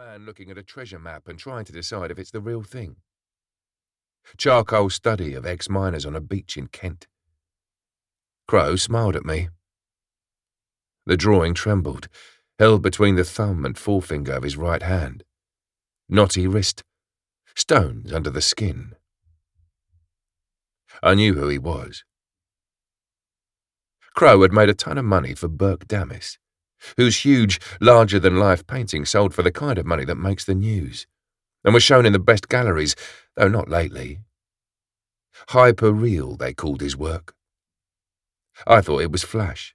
man looking at a treasure map and trying to decide if it's the real thing. Charcoal study of ex-miners on a beach in Kent. Crow smiled at me. The drawing trembled, held between the thumb and forefinger of his right hand. Knotty wrist. Stones under the skin. I knew who he was. Crow had made a ton of money for Burke Damis, whose huge, larger-than-life painting sold for the kind of money that makes the news, and was shown in the best galleries, though not lately. Hyper-real, they called his work. I thought it was flash.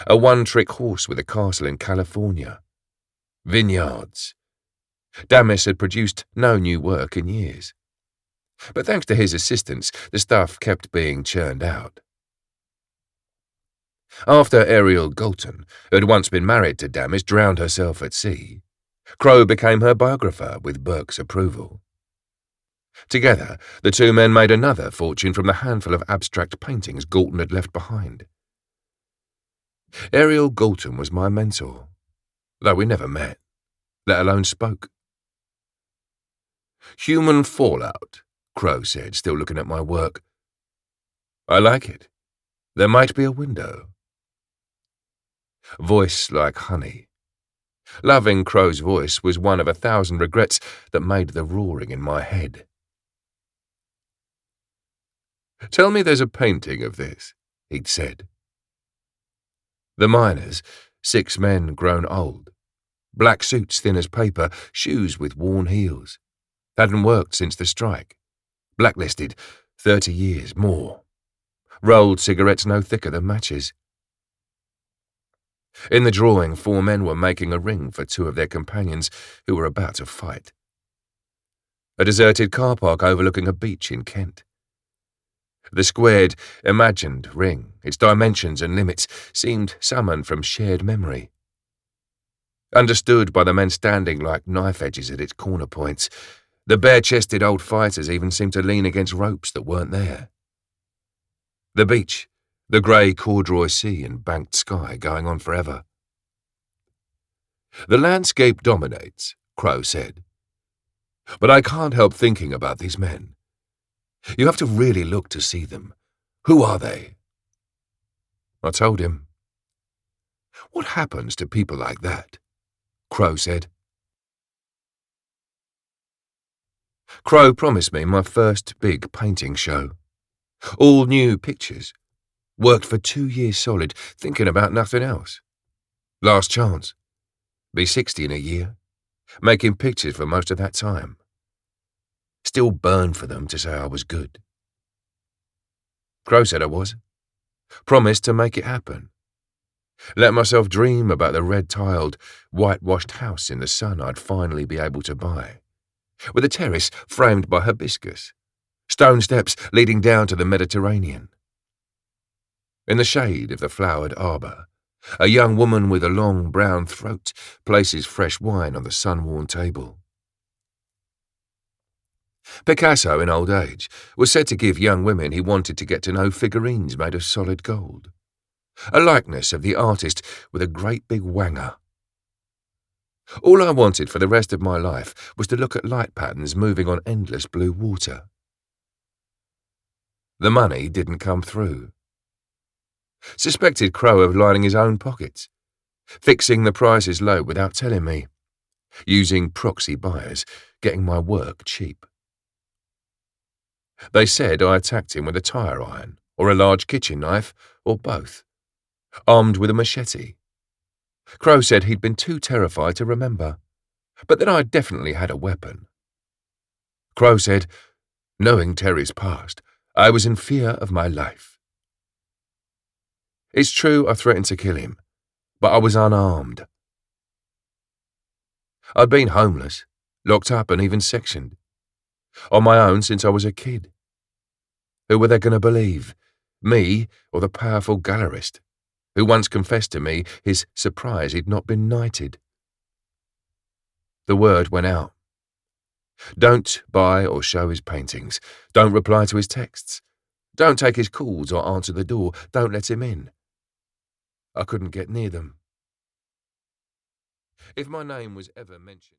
A one-trick horse with a castle in California. Vineyards. Damis had produced no new work in years. But thanks to his assistance, the stuff kept being churned out. After Ariel Galton, who had once been married to Damis, drowned herself at sea, Crow became her biographer with Burke's approval. Together, the two men made another fortune from the handful of abstract paintings Galton had left behind. Ariel Galton was my mentor, though we never met, let alone spoke. Human fallout, Crow said, still looking at my work. I like it. There might be a window. Voice like honey. Loving Crow's voice was one of 1,000 regrets that made the roaring in my head. Tell me there's a painting of this, he'd said. The miners, 6 men grown old. Black suits thin as paper, shoes with worn heels. Hadn't worked since the strike. Blacklisted, 30 years, more. Rolled cigarettes no thicker than matches. In the drawing, 4 men were making a ring for 2 of their companions who were about to fight. A deserted car park overlooking a beach in Kent. The squared, imagined ring, its dimensions and limits, seemed summoned from shared memory. Understood by the men standing like knife edges at its corner points, the bare-chested old fighters even seemed to lean against ropes that weren't there. The beach, the grey corduroy sea and banked sky going on forever. The landscape dominates, Crow said. But I can't help thinking about these men. You have to really look to see them. Who are they? I told him. What happens to people like that? Crow said. Crow promised me my first big painting show. All new pictures. Worked for 2 years solid, thinking about nothing else. Last chance. Be 60 in a year. Making pictures for most of that time. Still burned for them to say I was good. Crow said I was. Promised to make it happen. Let myself dream about the red-tiled, whitewashed house in the sun I'd finally be able to buy, with a terrace framed by hibiscus, stone steps leading down to the Mediterranean. In the shade of the flowered arbour, a young woman with a long brown throat places fresh wine on the sun-worn table. Picasso, in old age, was said to give young women he wanted to get to know figurines made of solid gold. A likeness of the artist with a great big wanger. All I wanted for the rest of my life was to look at light patterns moving on endless blue water. The money didn't come through. Suspected Crow of lining his own pockets, fixing the prices low without telling me, using proxy buyers, getting my work cheap. They said I attacked him with a tire iron, or a large kitchen knife, or both, armed with a machete. Crow said he'd been too terrified to remember, but that I definitely had a weapon. Crow said, knowing Terry's past, I was in fear of my life. It's true I threatened to kill him, but I was unarmed. I'd been homeless, locked up and even sectioned. On my own since I was a kid. Who were they going to believe, me or the powerful gallerist, who once confessed to me his surprise he'd not been knighted? The word went out. Don't buy or show his paintings. Don't reply to his texts. Don't take his calls or answer the door. Don't let him in. I couldn't get near them. If my name was ever mentioned...